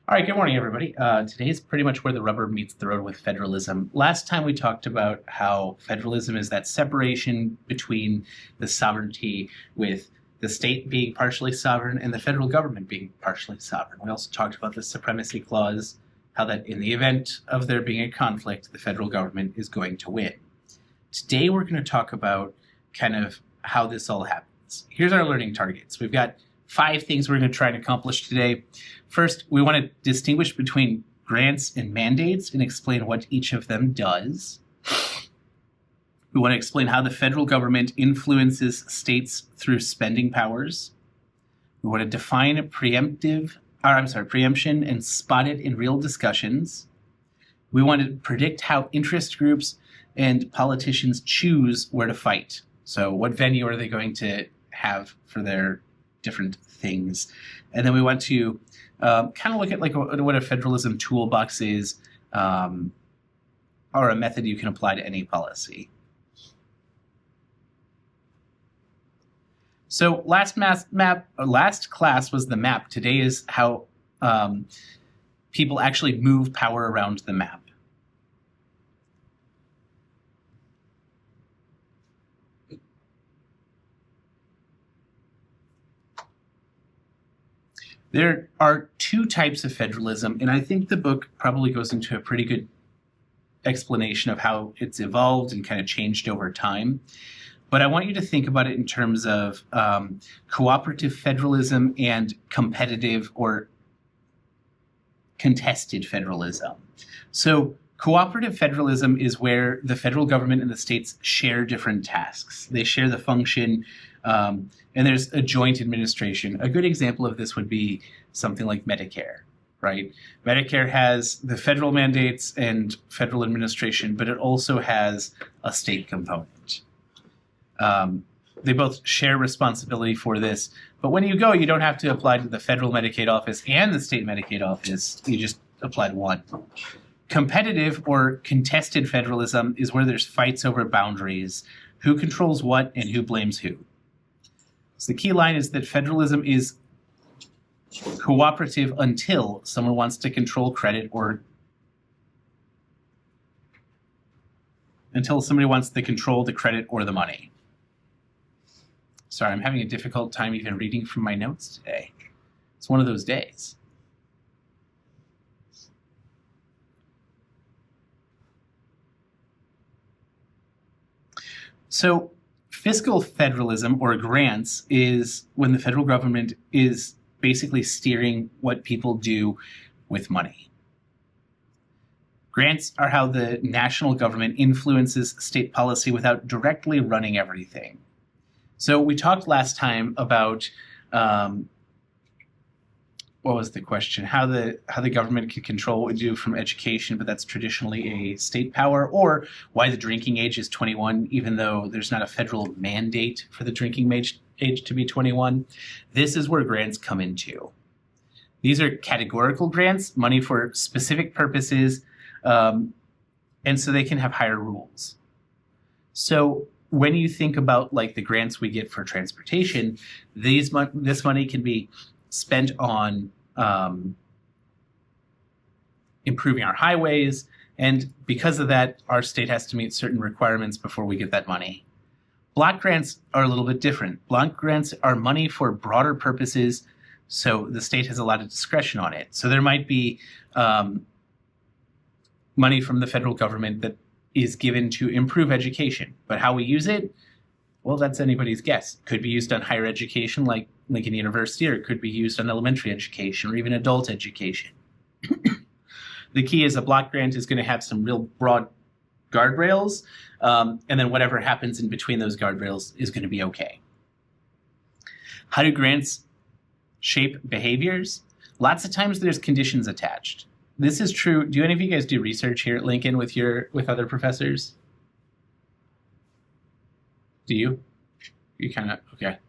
All right, good morning, everybody. Today is pretty much where the rubber meets the road with federalism. Last time we talked about how federalism is that separation between the sovereignty with the state being partially sovereign and the federal government being partially sovereign. We also talked about the supremacy clause, how that in the event of there being a conflict, the federal government is going to win. Today we're going to talk about kind of how this all happens. Here's our learning targets. We've got 5 things we're going to try to accomplish today. First, we want to distinguish between grants and mandates and explain what each of them does. We want to explain how the federal government influences states through spending powers. We want to define preemption and spot it in real discussions. We want to predict how interest groups and politicians choose where to fight. So what venue are they going to have for their different things? And then we want to kind of look at like what a federalism toolbox is, or a method you can apply to any policy. So last class was the map. Today is how people actually move power around the map. There are 2 types of federalism, and I think the book probably goes into a pretty good explanation of how it's evolved and kind of changed over time. But I want you to think about it in terms of cooperative federalism and competitive or contested federalism. So cooperative federalism is where the federal government and the states share different tasks. They share the function, and there's a joint administration. A good example of this would be something like Medicare, right? Medicare has the federal mandates and federal administration, but it also has a state component. They both share responsibility for this, but when you go, you don't have to apply to the federal Medicaid office and the state Medicaid office. You just apply to one. Competitive or contested federalism is where there's fights over boundaries, who controls what and who blames who. So the key line is that federalism is cooperative until someone wants to control credit or until somebody wants to control the credit or the money. Sorry, I'm having a difficult time even reading from my notes today. It's one of those days. So fiscal federalism, or grants, is when the federal government is basically steering what people do with money. Grants are how the national government influences state policy without directly running everything. So we talked last time about what was the question? How the government can control what we do from education, but that's traditionally a state power, or why the drinking age is 21, even though there's not a federal mandate for the drinking age to be 21. This is where grants come into. These are categorical grants, money for specific purposes, and so they can have higher rules. So when you think about like the grants we get for transportation, this money can be spent on improving our highways, and because of that, our state has to meet certain requirements before we get that money. Block grants are a little bit different. Block grants are money for broader purposes, so the state has a lot of discretion on it. So there might be money from the federal government that is given to improve education, but how we use it, well, that's anybody's guess. It could be used on higher education like Lincoln University, or it could be used on elementary education or even adult education. The key is a block grant is going to have some real broad guardrails, and then whatever happens in between those guardrails is going to be okay. How do grants shape behaviors? Lots of times there's conditions attached. This is true. Do any of you guys do research here at Lincoln with other professors? Do you? You kind of, okay.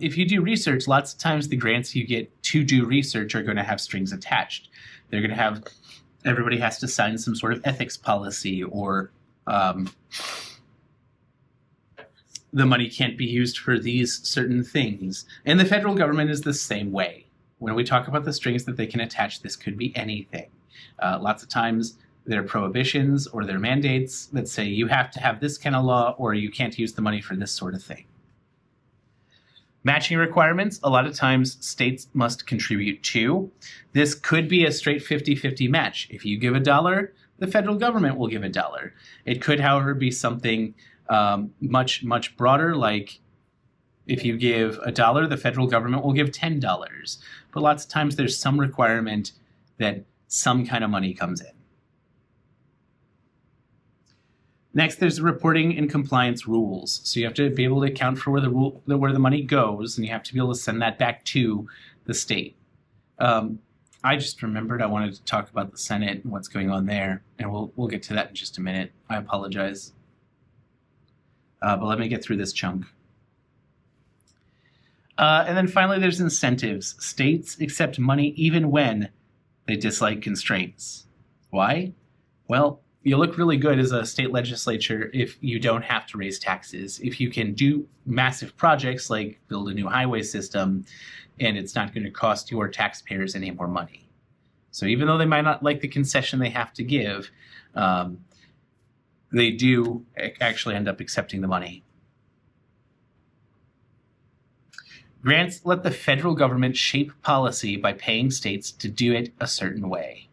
If you do research, lots of times the grants you get to do research are going to have strings attached. They're going to have, everybody has to sign some sort of ethics policy, or the money can't be used for these certain things. And the federal government is the same way. when we talk about the strings that they can attach, this could be anything. Lots of times there are prohibitions or there are mandates that say you have to have this kind of law or you can't use the money for this sort of thing. Matching requirements, a lot of times states must contribute too. This could be a straight 50-50 match. If you give $1, the federal government will give $1. It could, however, be something much, much broader, like if you give $1, the federal government will give $10. But lots of times there's some requirement that some kind of money comes in. Next, there's reporting and compliance rules. So you have to be able to account for where the money goes, and you have to be able to send that back to the state. I just remembered I wanted to talk about the Senate and what's going on there, and we'll get to that in just a minute. I apologize. But let me get through this chunk. And then finally, there's incentives. States accept money even when they dislike constraints. Why? Well, you look really good as a state legislature if you don't have to raise taxes. If you can do massive projects like build a new highway system, and it's not going to cost your taxpayers any more money. So even though they might not like the concession they have to give, they do actually end up accepting the money. Grants let the federal government shape policy by paying states to do it a certain way.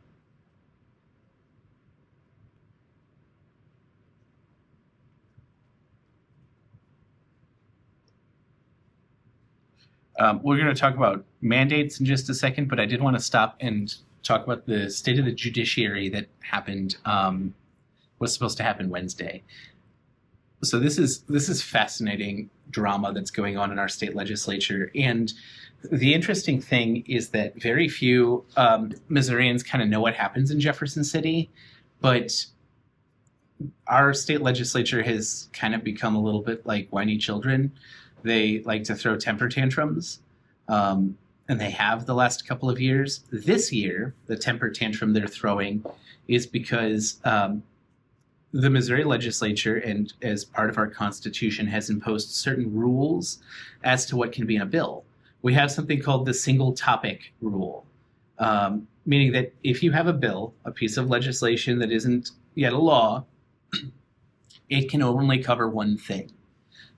We're going to talk about mandates in just a second, but I did want to stop and talk about the state of the judiciary that happened, was supposed to happen Wednesday. So this is fascinating drama that's going on in our state legislature. And the interesting thing is that very few Missourians kind of know what happens in Jefferson City, but our state legislature has kind of become a little bit like whiny children. They like to throw temper tantrums, and they have the last couple of years. This year, the temper tantrum they're throwing is because the Missouri legislature, and as part of our Constitution, has imposed certain rules as to what can be in a bill. We have something called the single topic rule, meaning that if you have a bill, a piece of legislation that isn't yet a law, it can only cover one thing.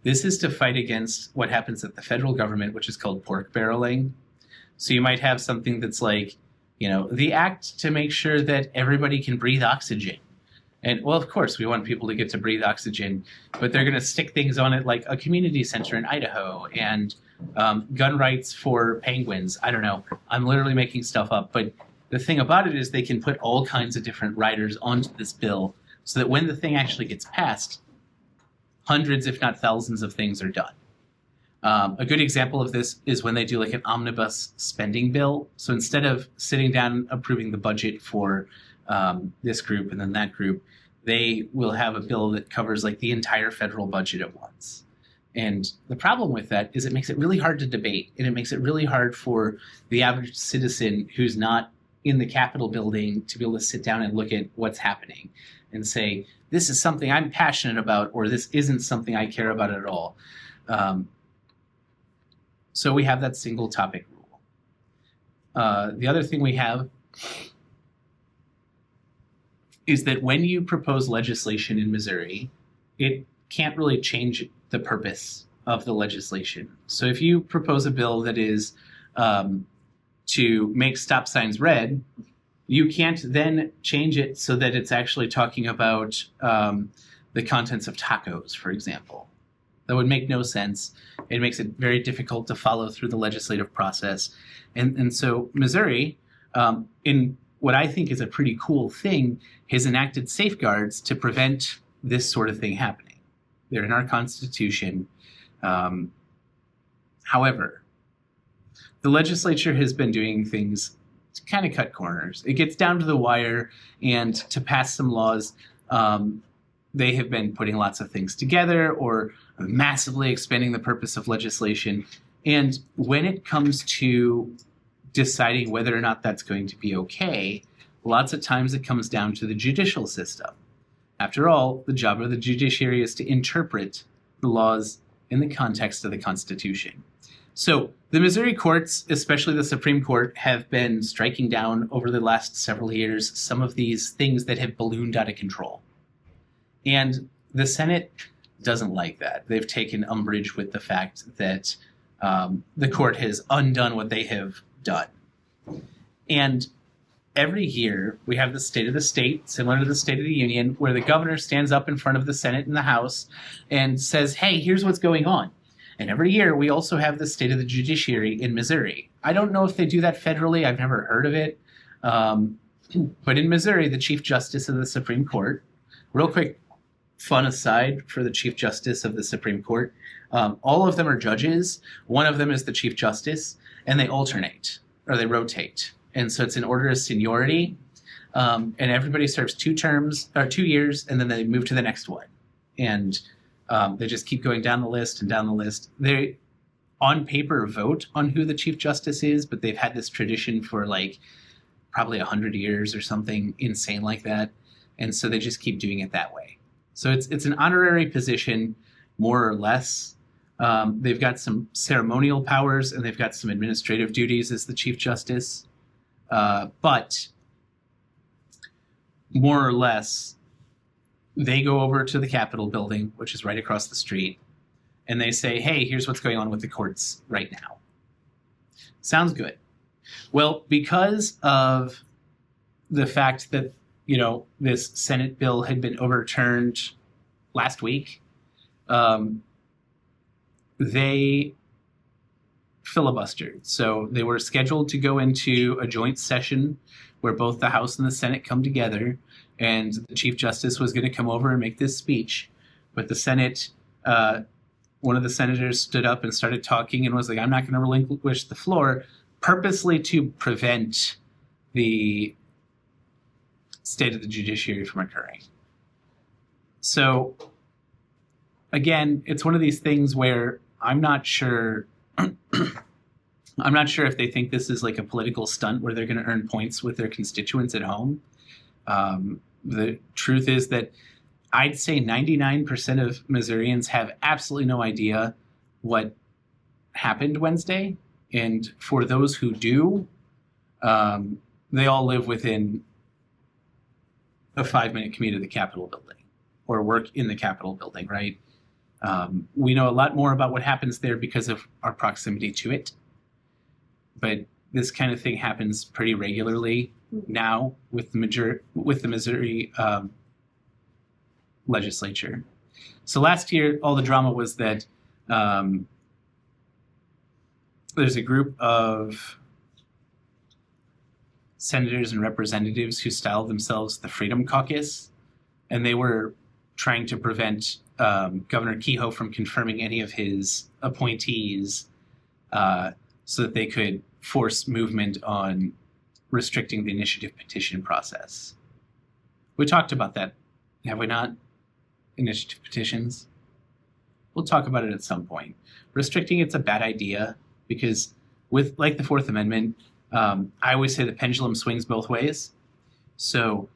This is to fight against what happens at the federal government, which is called pork barreling. So you might have something that's like, the act to make sure that everybody can breathe oxygen. And, well, of course, we want people to get to breathe oxygen, but they're going to stick things on it like a community center in Idaho and gun rights for penguins. I don't know. I'm literally making stuff up. But the thing about it is they can put all kinds of different riders onto this bill so that when the thing actually gets passed, hundreds, if not thousands of things are done. A good example of this is when they do like an omnibus spending bill. So instead of sitting down approving the budget for this group and then that group, they will have a bill that covers like the entire federal budget at once. And the problem with that is it makes it really hard to debate, and it makes it really hard for the average citizen who's not in the Capitol building to be able to sit down and look at what's happening and say, this is something I'm passionate about, or this isn't something I care about at all. So we have that single topic rule. The other thing we have is that when you propose legislation in Missouri, it can't really change the purpose of the legislation. So if you propose a bill that is to make stop signs red, you can't then change it so that it's actually talking about the contents of tacos, for example. That would make no sense. It makes it very difficult to follow through the legislative process. And so Missouri, in what I think is a pretty cool thing, has enacted safeguards to prevent this sort of thing happening. They're in our Constitution. However, the legislature has been doing things to kind of cut corners. It gets down to the wire, and to pass some laws, they have been putting lots of things together or massively expanding the purpose of legislation. And when it comes to deciding whether or not that's going to be okay, lots of times it comes down to the judicial system. After all, the job of the judiciary is to interpret the laws in the context of the Constitution. So the Missouri courts, especially the Supreme Court, have been striking down over the last several years some of these things that have ballooned out of control. And the Senate doesn't like that. They've taken umbrage with the fact that the court has undone what they have done. And every year we have the State of the State, similar to the State of the Union, where the governor stands up in front of the Senate and the House and says, hey, here's what's going on. And every year we also have the State of the Judiciary in Missouri. I don't know if they do that federally. I've never heard of it. But in Missouri, the Chief Justice of the Supreme Court, real quick fun aside for the Chief Justice of the Supreme Court, all of them are judges. One of them is the Chief Justice, and they alternate, or they rotate. And so it's in order of seniority, and everybody serves 2 years, and then they move to the next one. And they just keep going down the list and down the list. They, on paper, vote on who the Chief Justice is, but they've had this tradition for like probably 100 years or something insane like that. And so they just keep doing it that way. So it's an honorary position, more or less. They've got some ceremonial powers and they've got some administrative duties as the Chief Justice. But more or less, they go over to the Capitol building, which is right across the street, and they say, hey, here's what's going on with the courts right now. Sounds good. Well, because of the fact that, this Senate bill had been overturned last week, they filibustered. So they were scheduled to go into a joint session where both the House and the Senate come together, and the Chief Justice was going to come over and make this speech. But the Senate, one of the senators stood up and started talking and was like, I'm not going to relinquish the floor, purposely to prevent the State of the Judiciary from occurring. So, again, it's one of these things where I'm not sure if they think this is like a political stunt where they're going to earn points with their constituents at home. The truth is that I'd say 99% of Missourians have absolutely no idea what happened Wednesday. And for those who do, they all live within a 5-minute commute to the Capitol building or work in the Capitol building, right? We know a lot more about what happens there because of our proximity to it. But this kind of thing happens pretty regularly now with the Missouri legislature. So last year, all the drama was that there's a group of senators and representatives who styled themselves the Freedom Caucus, and they were trying to prevent Governor Kehoe from confirming any of his appointees so that they could force movement on restricting the initiative petition process. We talked about that, have we not? Initiative petitions. We'll talk about it at some point. Restricting it's a bad idea because with like the Fourth Amendment, I always say the pendulum swings both ways. So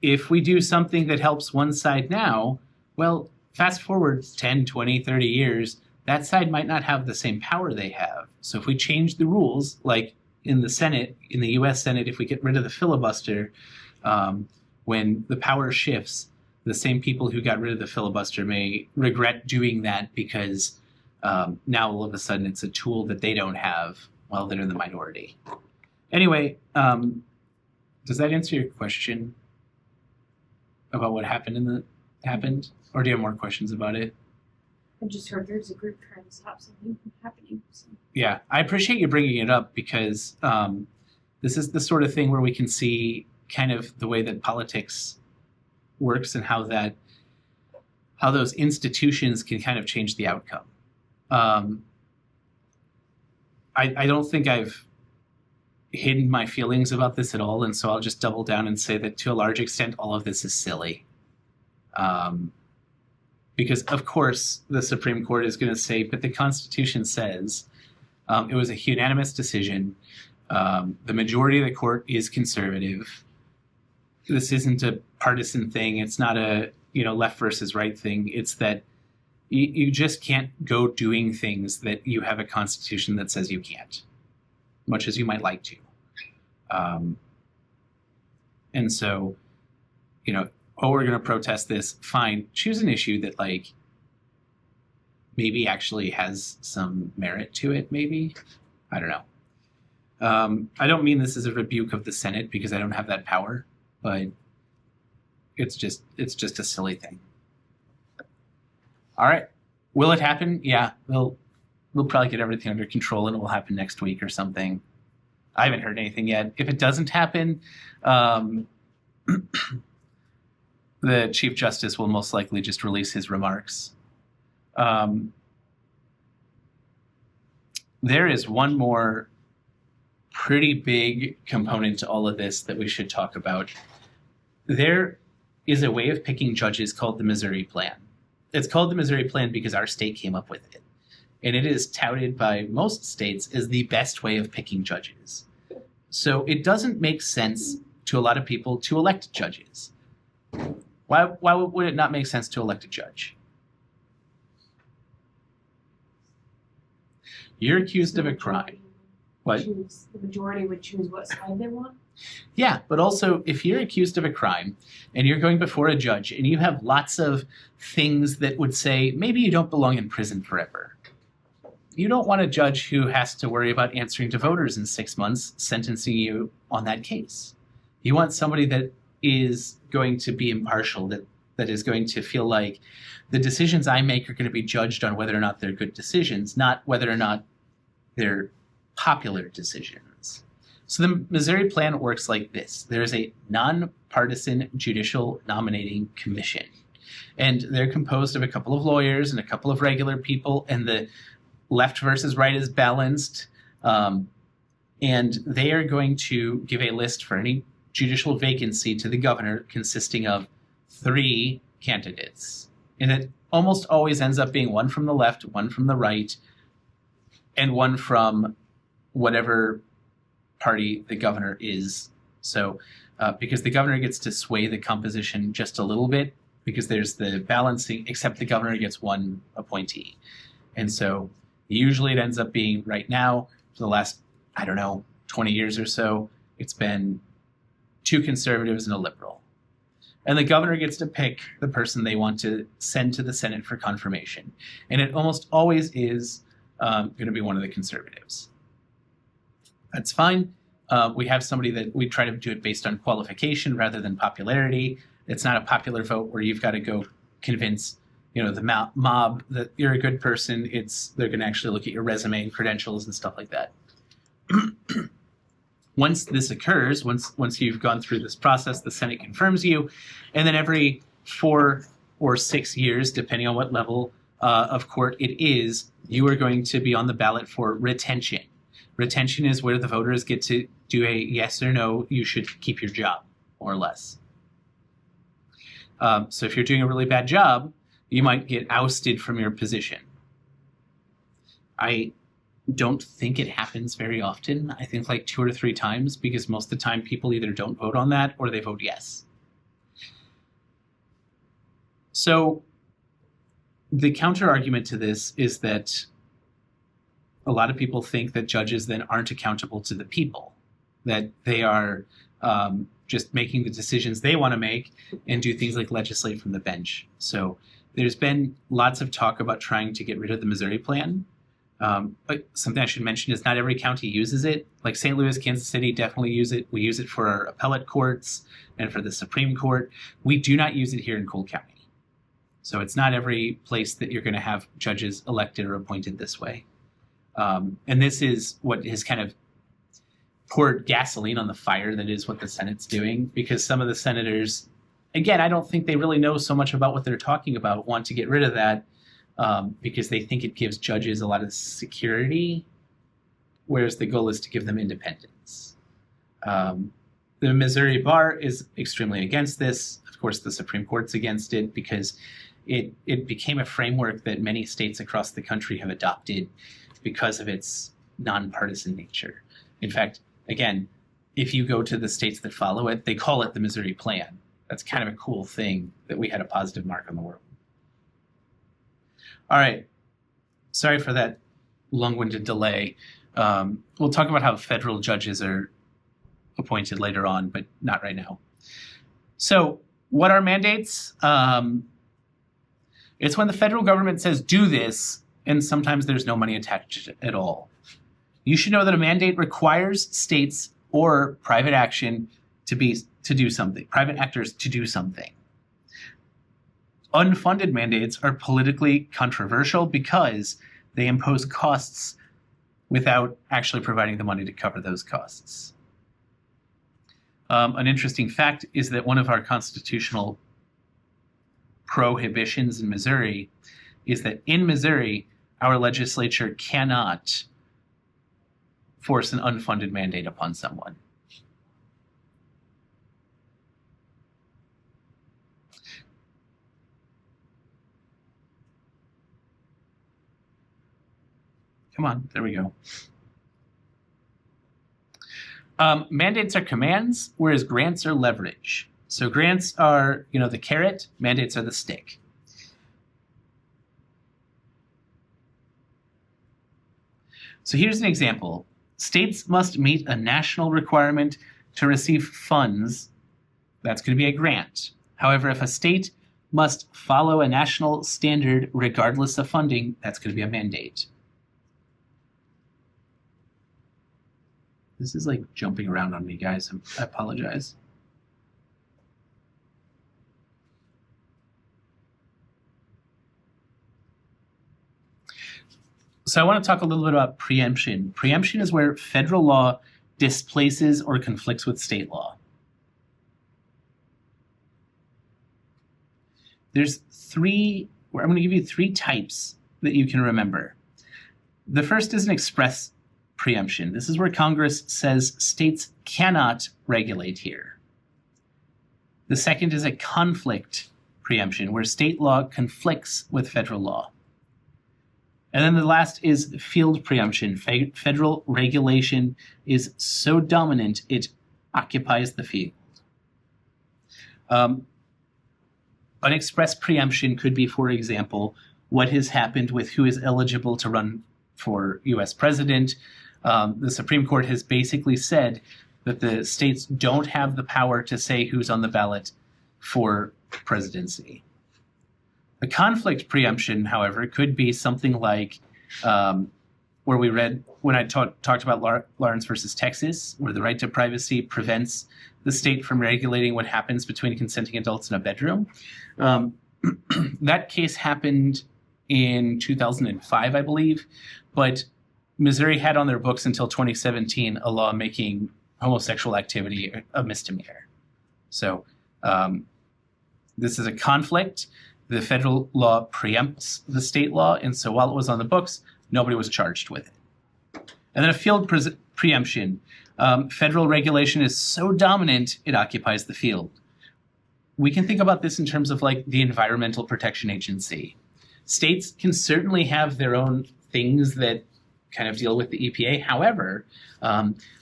if we do something that helps one side now, well, fast forward 10, 20, 30 years, that side might not have the same power they have. So if we change the rules, like in the Senate, in the US Senate, if we get rid of the filibuster, when the power shifts, the same people who got rid of the filibuster may regret doing that because now all of a sudden it's a tool that they don't have while they're in the minority. Anyway, does that answer your question about what happened or do you have more questions about it? I just heard there's a group trying to stop something from happening. So. Yeah, I appreciate you bringing it up because this is the sort of thing where we can see kind of the way that politics works and how those institutions can kind of change the outcome. I don't think I've hidden my feelings about this at all, and so I'll just double down and say that to a large extent, all of this is silly. Because, of course, the Supreme Court is going to say, but the Constitution says it was a unanimous decision. The majority of the court is conservative. This isn't a partisan thing. It's not a left versus right thing. It's that You just can't go doing things that you have a constitution that says you can't, much as you might like to. And so, we're going to protest this. Fine. Choose an issue that maybe actually has some merit to it. Maybe. I don't know. I don't mean this as a rebuke of the Senate because I don't have that power, but it's just a silly thing. All right. Will it happen? Yeah. We'll probably get everything under control and it will happen next week or something. I haven't heard anything yet. If it doesn't happen, the Chief Justice will most likely just release his remarks. There is one more pretty big component to all of this that we should talk about. There is a way of picking judges called the Missouri Plan. It's called the Missouri Plan because our state came up with it. And it is touted by most states as the best way of picking judges. So it doesn't make sense to a lot of people to elect judges. Why would it not make sense to elect a judge? You're accused of a crime. What? The majority would choose what side they want? Yeah, but also if you're accused of a crime and you're going before a judge and you have lots of things that would say maybe you don't belong in prison forever. You don't want a judge who has to worry about answering to voters in 6 months, sentencing you on that case. You want somebody that is going to be impartial, that is going to feel like the decisions I make are going to be judged on whether or not they're good decisions, not whether or not they're popular decisions. So the Missouri Plan works like this. There's a nonpartisan judicial nominating commission, and they're composed of a couple of lawyers and a couple of regular people, and the left versus right is balanced. And they are going to give a list for any judicial vacancy to the governor consisting of 3 candidates. And it almost always ends up being one from the left, one from the right, and one from whatever party the governor is. So because the governor gets to sway the composition just a little bit, because there's the balancing, except the governor gets one appointee. And so usually it ends up being right now, for the last, 20 years or so, it's been 2 conservatives and a liberal. And the governor gets to pick the person they want to send to the Senate for confirmation. And it almost always is going to be one of the conservatives. That's fine. We have somebody that we try to do it based on qualification rather than popularity. It's not a popular vote where you've got to go convince the mob that you're a good person. They're going to actually look at your resume and credentials and stuff like that. Once this occurs, once you've gone through this process, the Senate confirms you, and then every 4 or 6 years, depending on what level of court it is, you are going to be on the ballot for retention. Retention is where the voters get to do a yes or no, you should keep your job, more or less. So if you're doing a really bad job, you might get ousted from your position. I don't think it happens very often. I think 2 or 3 times, because most of the time people either don't vote on that or they vote yes. So the counter argument to this is that a lot of people think that judges then aren't accountable to the people, that they are just making the decisions they want to make and do things like legislate from the bench. So there's been lots of talk about trying to get rid of the Missouri Plan. But something I should mention is not every county uses it. Like St. Louis, Kansas City definitely use it. We use it for our appellate courts and for the Supreme Court. We do not use it here in Cole County. So it's not every place that you're going to have judges elected or appointed this way. And this is what has kind of poured gasoline on the fire that is what the Senate's doing, because some of the senators, again, I don't think they really know so much about what they're talking about, want to get rid of that because they think it gives judges a lot of security, whereas the goal is to give them independence. The Missouri Bar is extremely against this. Of course, the Supreme Court's against it because it became a framework that many states across the country have adopted because of its nonpartisan nature. In fact, again, if you go to the states that follow it, they call it the Missouri Plan. That's kind of a cool thing that we had a positive mark on the world. All right. Sorry for that long-winded delay. We'll talk about how federal judges are appointed later on, but not right now. So what are mandates? It's when the federal government says do this, and sometimes there's no money attached at all. You should know that a mandate requires states or private action to do something, private actors to do something. Unfunded mandates are politically controversial because they impose costs without actually providing the money to cover those costs. An interesting fact is that one of our constitutional prohibitions in Missouri is that in Missouri, our legislature cannot force an unfunded mandate upon someone. Come on, there we go. Mandates are commands, whereas grants are leverage. So grants are, the carrot, mandates are the stick. So here's an example. States must meet a national requirement to receive funds. That's going to be a grant. However, if a state must follow a national standard regardless of funding, that's going to be a mandate. This is like jumping around on me, guys. I apologize. So I want to talk a little bit about preemption. Preemption is where federal law displaces or conflicts with state law. I'm going to give you three types that you can remember. The first is an express preemption. This is where Congress says states cannot regulate here. The second is a conflict preemption, where state law conflicts with federal law. And then the last is field preemption. Federal regulation is so dominant, it occupies the field. An express preemption could be, for example, what has happened with who is eligible to run for US president. The Supreme Court has basically said that the states don't have the power to say who's on the ballot for presidency. The conflict preemption, however, could be something like where we read when I talked about Lawrence versus Texas, where the right to privacy prevents the state from regulating what happens between consenting adults in a bedroom. That case happened in 2005, I believe, but Missouri had on their books until 2017 a law making homosexual activity a misdemeanor. So this is a conflict. The federal law preempts the state law, and so while it was on the books, nobody was charged with it. And then a field preemption. Federal regulation is so dominant, it occupies the field. We can think about this in terms of like the Environmental Protection Agency. States can certainly have their own things that kind of deal with the EPA. However,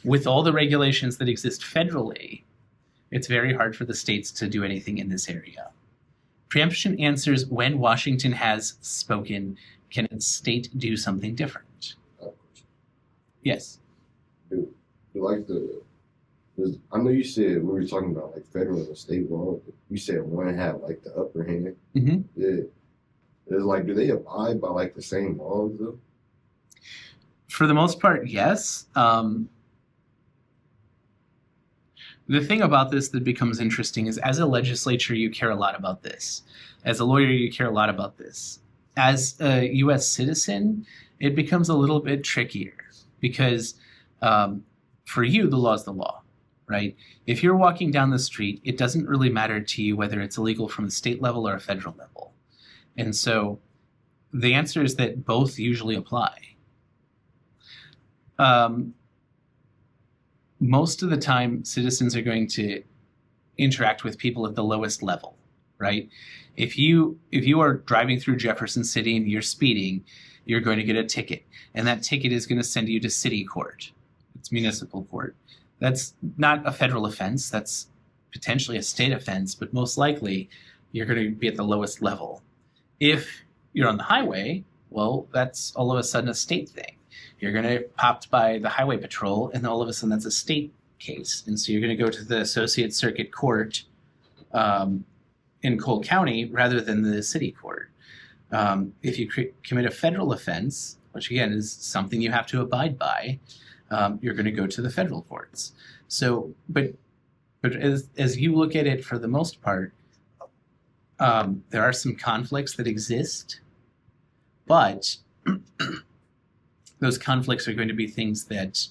with all the regulations that exist federally, it's very hard for the states to do anything in this area. Preemption answers when Washington has spoken. Can a state do something different? Yes. I know you said we were talking about like federal and state law. You said one had like the upper hand. Mm-hmm. Yeah. It's like, do they abide by like the same laws though? For the most part, yes. The thing about this that becomes interesting is as a legislature, you care a lot about this. As a lawyer, you care a lot about this. As a U.S. citizen, it becomes a little bit trickier because for you, the law is the law, right? If you're walking down the street, it doesn't really matter to you whether it's illegal from the state level or a federal level. And so the answer is that both usually apply. Most of the time, citizens are going to interact with people at the lowest level, right? If you are driving through Jefferson City and you're speeding, you're going to get a ticket, and that ticket is going to send you to city court. It's municipal court. That's not a federal offense. That's potentially a state offense, but most likely you're going to be at the lowest level. If you're on the highway, well, that's all of a sudden a state thing. You're going to popped by the highway patrol, and all of a sudden that's a state case. And so you're going to go to the Associate Circuit Court in Cole County rather than the city court. If you commit a federal offense, which again is something you have to abide by, you're going to go to the federal courts. So, but as you look at it, for the most part, there are some conflicts that exist, but those conflicts are going to be things that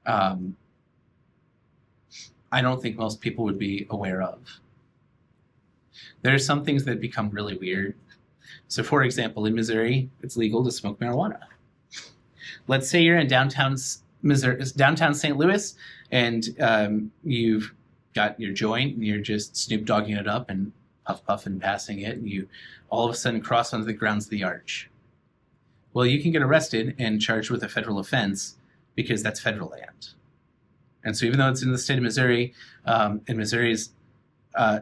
I don't think most people would be aware of. There are some things that become really weird. So, for example, in Missouri, it's legal to smoke marijuana. Let's say you're in downtown St. Louis, and you've got your joint, and you're just Snoop Dogging it up and puff and passing it, and you all of a sudden cross onto the grounds of the arch. Well, you can get arrested and charged with a federal offense because that's federal land. And so even though it's in the state of Missouri, and Missouri's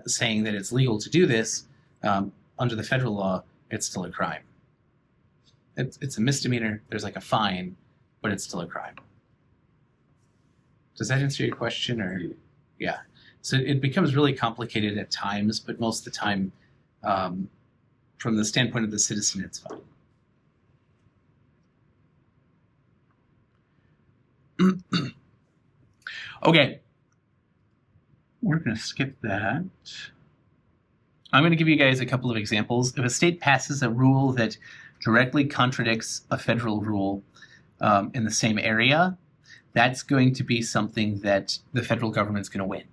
saying that it's legal to do this, under the federal law, it's still a crime. It's a misdemeanor. There's like a fine, but it's still a crime. Does that answer your question? Or yeah. So it becomes really complicated at times, but most of the time, from the standpoint of the citizen, it's fine. Okay, we're going to skip that. I'm going to give you guys a couple of examples. If a state passes a rule that directly contradicts a federal rule in the same area, that's going to be something that the federal government's going to win.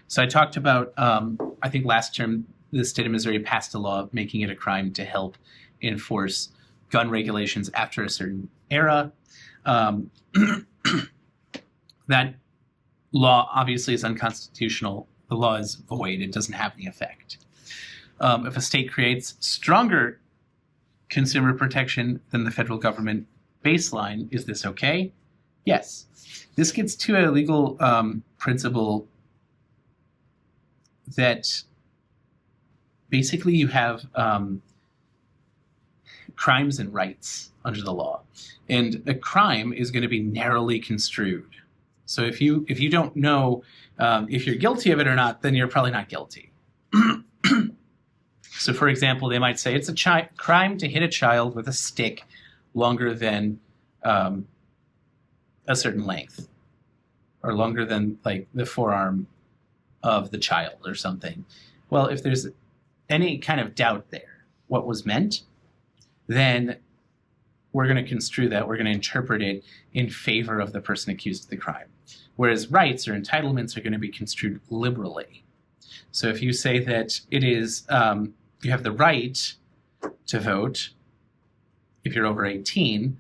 So I talked about, I think last term, the state of Missouri passed a law making it a crime to help enforce gun regulations after a certain era. That law obviously is unconstitutional. The law is void. It doesn't have any effect. If a state creates stronger consumer protection than the federal government baseline, is this okay? Yes. This gets to a legal principle that basically you have crimes and rights under the law. And a crime is going to be narrowly construed. So if you don't know if you're guilty of it or not, then you're probably not guilty. So, for example, they might say it's a crime to hit a child with a stick longer than a certain length, or longer than like the forearm of the child or something. Well, if there's any kind of doubt there, what was meant, then we're going to construe that, we're going to interpret it in favor of the person accused of the crime. Whereas rights or entitlements are going to be construed liberally. So if you say that it is, you have the right to vote if you're over 18,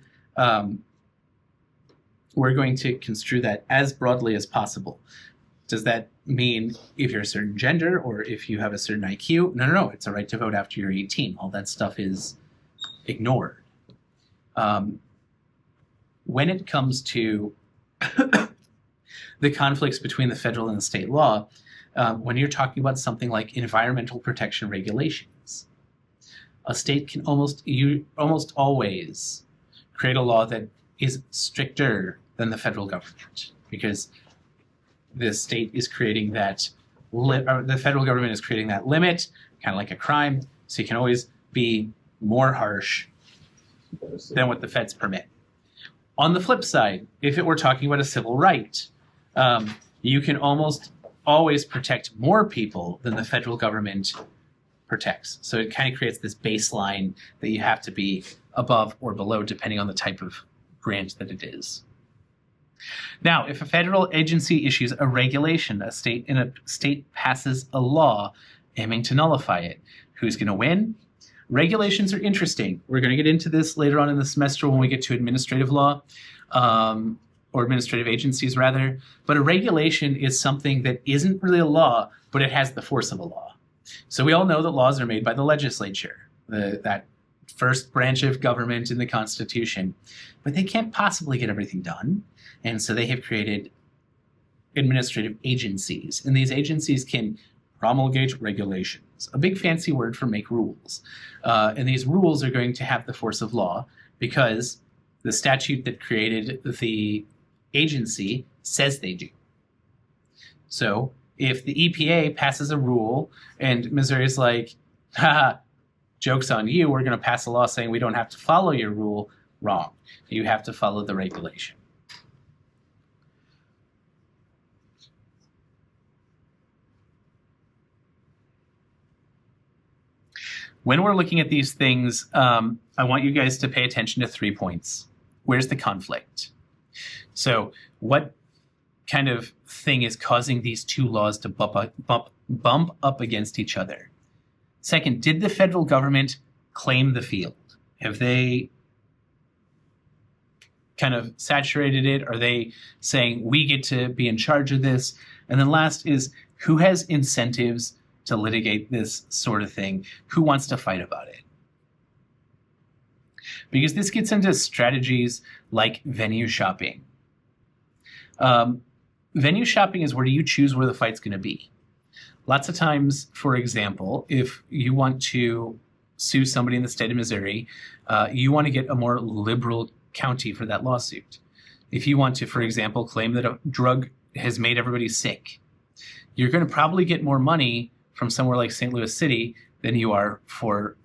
we're going to construe that as broadly as possible. Does that mean if you're a certain gender or if you have a certain IQ? No. It's a right to vote after you're 18. All that stuff is ignored. When it comes to the conflicts between the federal and the state law, when you're talking about something like environmental protection regulations, a state can almost always create a law that is stricter than the federal government, because the state is creating that, the federal government is creating that limit, kind of like a crime, so you can always be more harsh than what the feds permit. On the flip side, if it were talking about a civil right, you can almost always protect more people than the federal government protects. So it kind of creates this baseline that you have to be above or below depending on the type of grant that it is. Now, if a federal agency issues a regulation, a state passes a law aiming to nullify it, who's going to win? Regulations are interesting. We're going to get into this later on in the semester when we get to administrative law, or administrative agencies rather. But a regulation is something that isn't really a law, but it has the force of a law. So we all know that laws are made by the legislature, that first branch of government in the Constitution, but they can't possibly get everything done. And so they have created administrative agencies, and these agencies can promulgate regulations, a big fancy word for make rules. And these rules are going to have the force of law because the statute that created the agency says they do. So if the EPA passes a rule and Missouri's like, haha, joke's on you, we're going to pass a law saying we don't have to follow your rule, wrong. You have to follow the regulation. When we're looking at these things, I want you guys to pay attention to 3 points. Where's the conflict? So what kind of thing is causing these two laws to bump up against each other? Second, did the federal government claim the field? Have they kind of saturated it? Are they saying we get to be in charge of this? And then last is, who has incentives to litigate this sort of thing? Who wants to fight about it? Because this gets into strategies like venue shopping. Venue shopping is where you choose where the fight's going to be. Lots of times, for example, if you want to sue somebody in the state of Missouri, you want to get a more liberal county for that lawsuit. If you want to, for example, claim that a drug has made everybody sick, you're going to probably get more money from somewhere like St. Louis City than you are for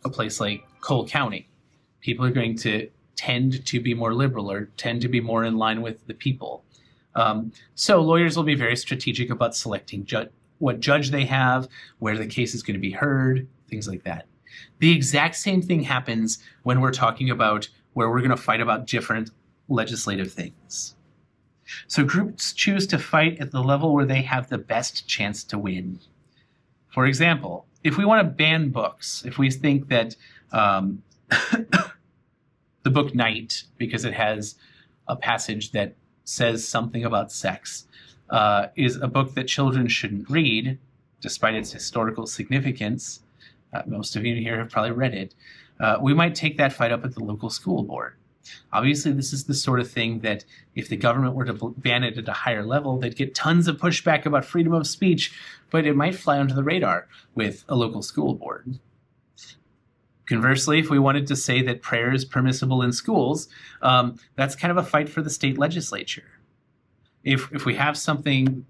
a place like Cole County. People are going to tend to be more liberal or tend to be more in line with the people. So lawyers will be very strategic about selecting what judge they have, where the case is going to be heard, things like that. The exact same thing happens when we're talking about where we're going to fight about different legislative things. So groups choose to fight at the level where they have the best chance to win. For example, if we want to ban books, if we think that the book Night, because it has a passage that says something about sex, is a book that children shouldn't read, despite its historical significance. Most of you here have probably read it. We might take that fight up at the local school board. Obviously, this is the sort of thing that if the government were to ban it at a higher level, they'd get tons of pushback about freedom of speech, but it might fly under the radar with a local school board. Conversely, if we wanted to say that prayer is permissible in schools, that's kind of a fight for the state legislature. If we have something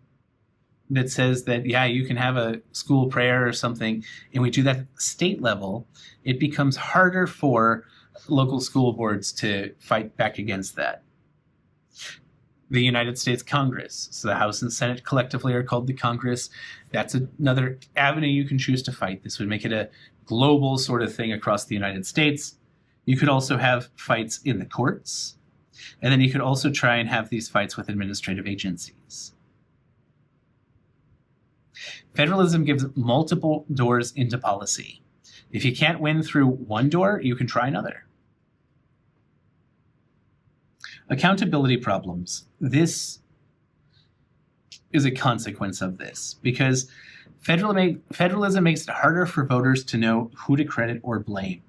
that says that, yeah, you can have a school prayer or something, and we do that at the state level, it becomes harder for local school boards to fight back against that. The United States Congress, so the House and Senate collectively are called the Congress. That's another avenue you can choose to fight. This would make it a global sort of thing across the United States. You could also have fights in the courts, and then you could also try and have these fights with administrative agencies. Federalism gives multiple doors into policy. If you can't win through one door, you can try another. Accountability problems. This is a consequence of this because federalism makes it harder for voters to know who to credit or blame.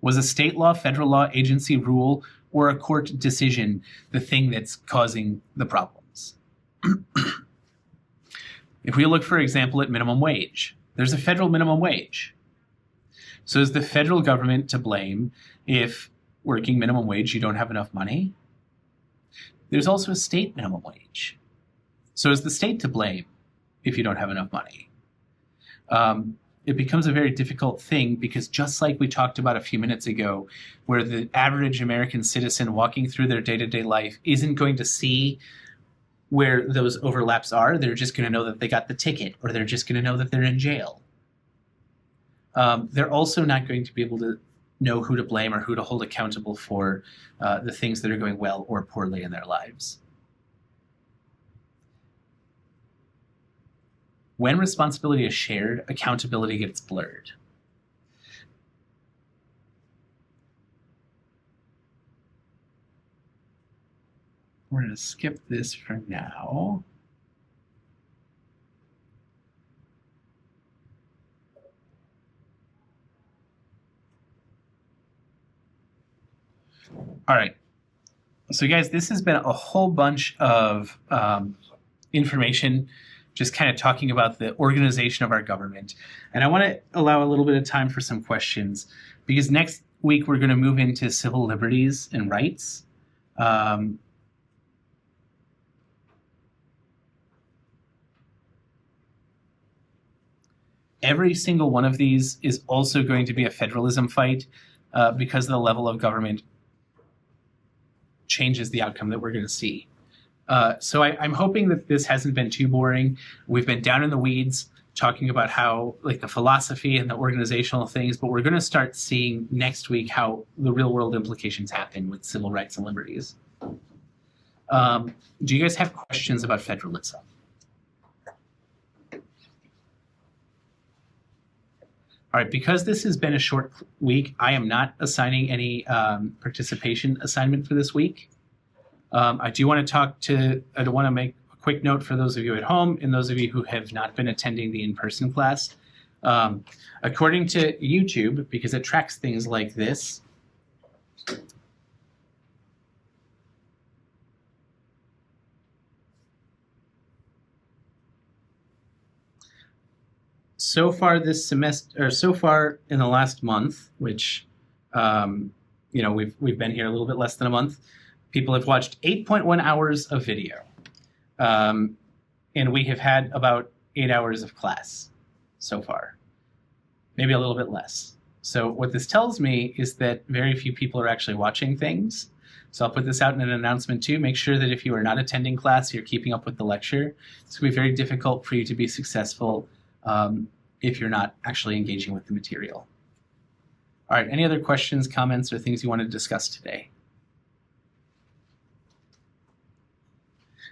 Was a state law, federal law, agency rule, or a court decision the thing that's causing the problems? If we look, for example, at minimum wage, there's a federal minimum wage. So is the federal government to blame if working minimum wage you don't have enough money? There's also a state minimum wage. So is the state to blame if you don't have enough money? It becomes a very difficult thing because just like we talked about a few minutes ago, where the average American citizen walking through their day-to-day life isn't going to see where those overlaps are. They're just going to know that they got the ticket, or they're just going to know that they're in jail. They're also not going to be able to know who to blame or who to hold accountable for the things that are going well or poorly in their lives. When responsibility is shared, accountability gets blurred. We're going to skip this for now. All right. So guys, this has been a whole bunch of information just kind of talking about the organization of our government. And I want to allow a little bit of time for some questions, because next week we're going to move into civil liberties and rights. Every single one of these is also going to be a federalism fight, because the level of government changes the outcome that we're going to see. So I'm hoping that this hasn't been too boring. We've been down in the weeds talking about how, like, the philosophy and the organizational things, but we're going to start seeing next week how the real world implications happen with civil rights and liberties. Do you guys have questions about federalism? All right, because this has been a short week, I am not assigning any participation assignment for this week. I do want to make a quick note for those of you at home and those of you who have not been attending the in-person class. According to YouTube, because it tracks things like this, so far this semester, or so far in the last month, which we've been here a little bit less than a month, people have watched 8.1 hours of video, and we have had about 8 hours of class so far, maybe a little bit less. So what this tells me is that very few people are actually watching things. So I'll put this out in an announcement too. Make sure that if you are not attending class, you're keeping up with the lecture. It's going to be very difficult for you to be successful if you're not actually engaging with the material. All right, any other questions, comments, or things you want to discuss today?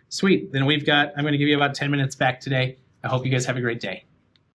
Sweet, then I'm going to give you about 10 minutes back today. I hope you guys have a great day.